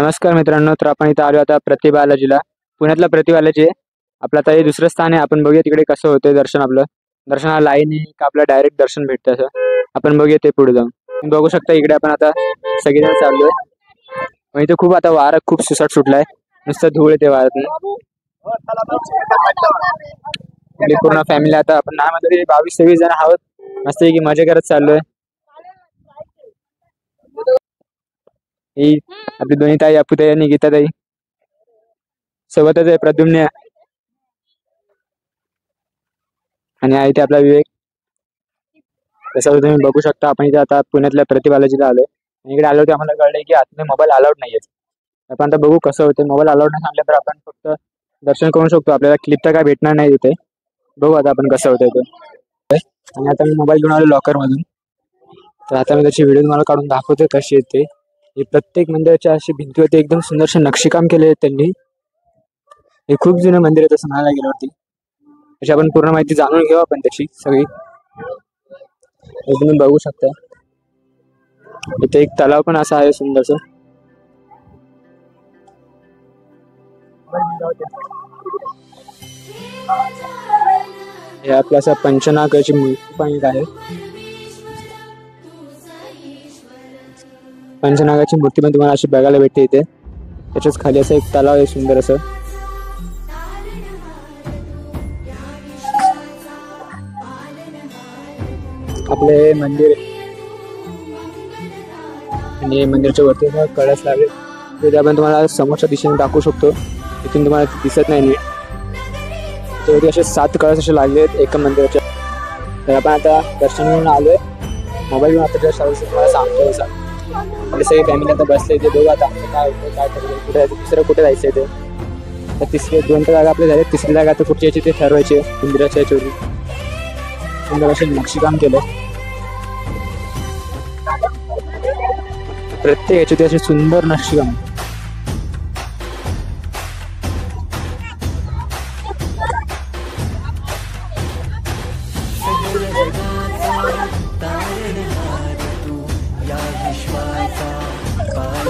नमस्कार मित्रांनो, तर आपण इथं आलो आता प्रतिबालाजीला. पुण्यातला प्रतिबालाजी आहे. आपलं आता हे दुसरं स्थान आहे. आपण बघूया तिकडे कसं होतंय दर्शन आपलं. दर्शनाला लाईन आहे का आपलं डायरेक्ट दर्शन भेटतं असं. आपण बघूया ते पुढे जाऊन. तुम्ही बघू शकता इकडे आपण आता सगळेजण चाललोय. मग इथे खूप आता वारा खूप सुसाट सुटलाय. नुसतं धूळ येते वाऱ्यातून. आपली पूर्ण फॅमिली आता आपण नाही म्हणजे 22-23 जण आहोत. मस्त की मजा करत चाललोय. ही आपली दोन्ही ताई, अपुताई आणि गीताताई सोबतच आहे प्रद्युम्न आणि आहे ते आपला विवेक. तसं तुम्ही बघू शकता आपण इथे आता पुण्यातल्या प्रतिबालाजीला आलोय. इकडे आलो होते आम्हाला कळलंय की आतमध्ये मोबाईल अलाउड नाहीये. आपण आता बघू कसं होतं. मोबाईल अलाउड नाही सांगलं तर आपण फक्त दर्शन करू शकतो. आपल्याला क्लिप तर काय भेटणार नाही तिथे. बघू आता आपण कसं होतंय ते. आणि आता मी मोबाईल घेऊन आलो लॉकर मधून. तर आता मी त्याची व्हिडिओ तुम्हाला काढून दाखवतोय कशी येते. हे प्रत्येक मंदिराच्या अशी भिंतीवरती एकदम सुंदरसे नक्षीकाम केले आहे त्यांनी. हे खूप जुनं मंदिर आहे तसं म्हणायला गेल्यावरती. त्याची आपण पूर्ण माहिती जाणून घेऊ आपण त्याची सगळी. तुम्ही बघू शकता इथे एक तलाव पण असा आहे सुंदरस. हे आपल्या असं पंचनागाची मूर्ती पण आहे. पंचनागाची मूर्ती पण तुम्हाला अशी बघायला भेटते इथे. त्याच्याच खाली असं एक तलाव आहे सुंदर असं. आपले मंदिर आणि मंदिरच्या वरती कळस लागले ते आपण तुम्हाला समोरच्या दिशेने दाखवू शकतो. इथून तुम्हाला दिसत नाही नीट. त्यावरती असे 7 कळस असे लागले आहेत एका मंदिराच्या. तर आपण आता दर्शन घेऊन आलोय. मोबाईल घेऊन आता तुम्हाला सांगतो असं. आपली सगळी फॅमिली आता बसले ते बघू आता काय होतं काय करायचं कुठे जायचं दुसरं कुठे जायचं ते. तर तिसरे 2 जागा आपल्या झाले. तिसरी जागा आता कुठची यायची ते ठरवायचे मंदिराच्या याच्यावरती. सुंदर असे नक्षीकाम केलं. प्रत्येक याच्यात असे सुंदर नक्षीकाम.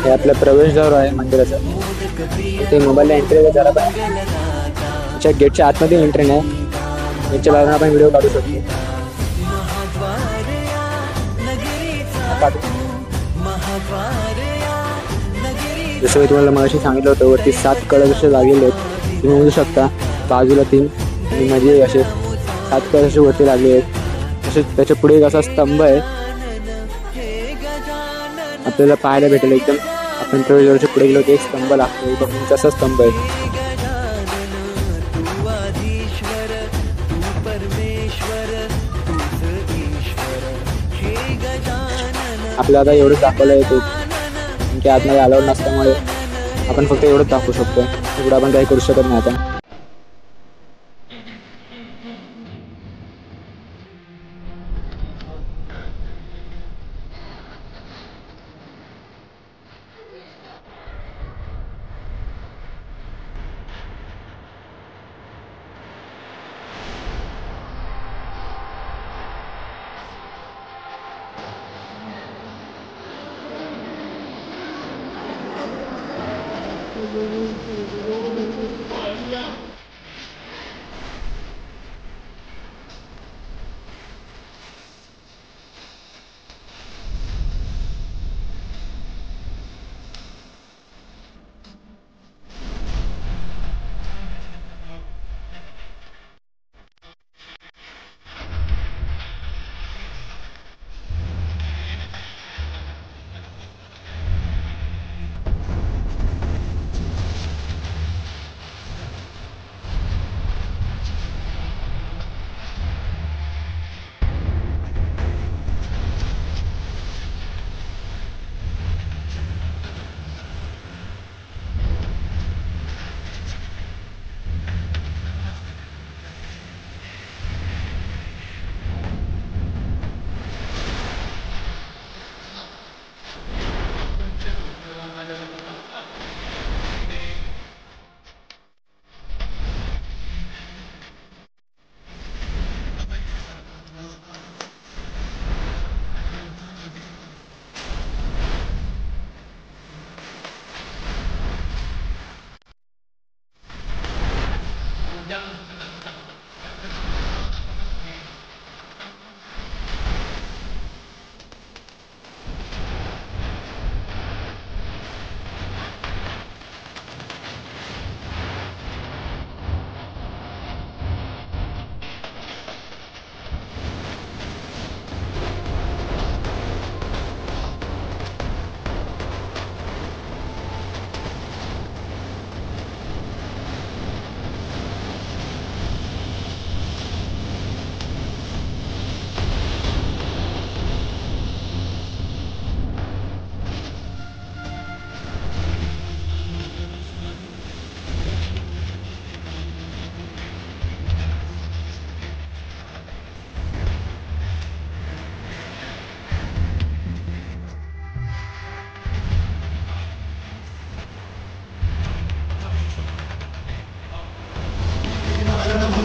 हे आपलं प्रवेशद्वार आहे मंदिराचा. ते मोबाईलला एंट्री जरा पण त्याच्या गेटच्या आतमध्ये एंट्री नाही. गेटच्या बाजूने आपण व्हिडिओ काढू शकतो. जसं मी तुम्हाला मगाशी सांगितलं होतं वरती 7 कळस असे लागलेले आहेत. तुम्ही बघू शकता बाजूला 3 आणि मध्ये असे 7 कळस असे वरती लागले आहेत. तसेच त्याच्या पुढे एक असा स्तंभ आहे आपल्याला पाहायला भेटेल. एकदम आपण प्रवेशद्वाराच्या पुढे गेलो की एक स्तंभ लागतो. तसा स्तंभ आहे. आपल्याला आता एवढंच दाखवलं येतो की आतमध्ये अलाउड नसल्यामुळे आपण फक्त एवढंच दाखवू शकतो. एवढं आपण काही करू शकत नाही आता.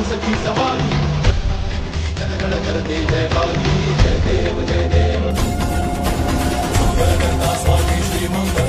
सखी सवारी गण करते जय काली जय देव जय देव मंगल करता स्वामी श्री मंगल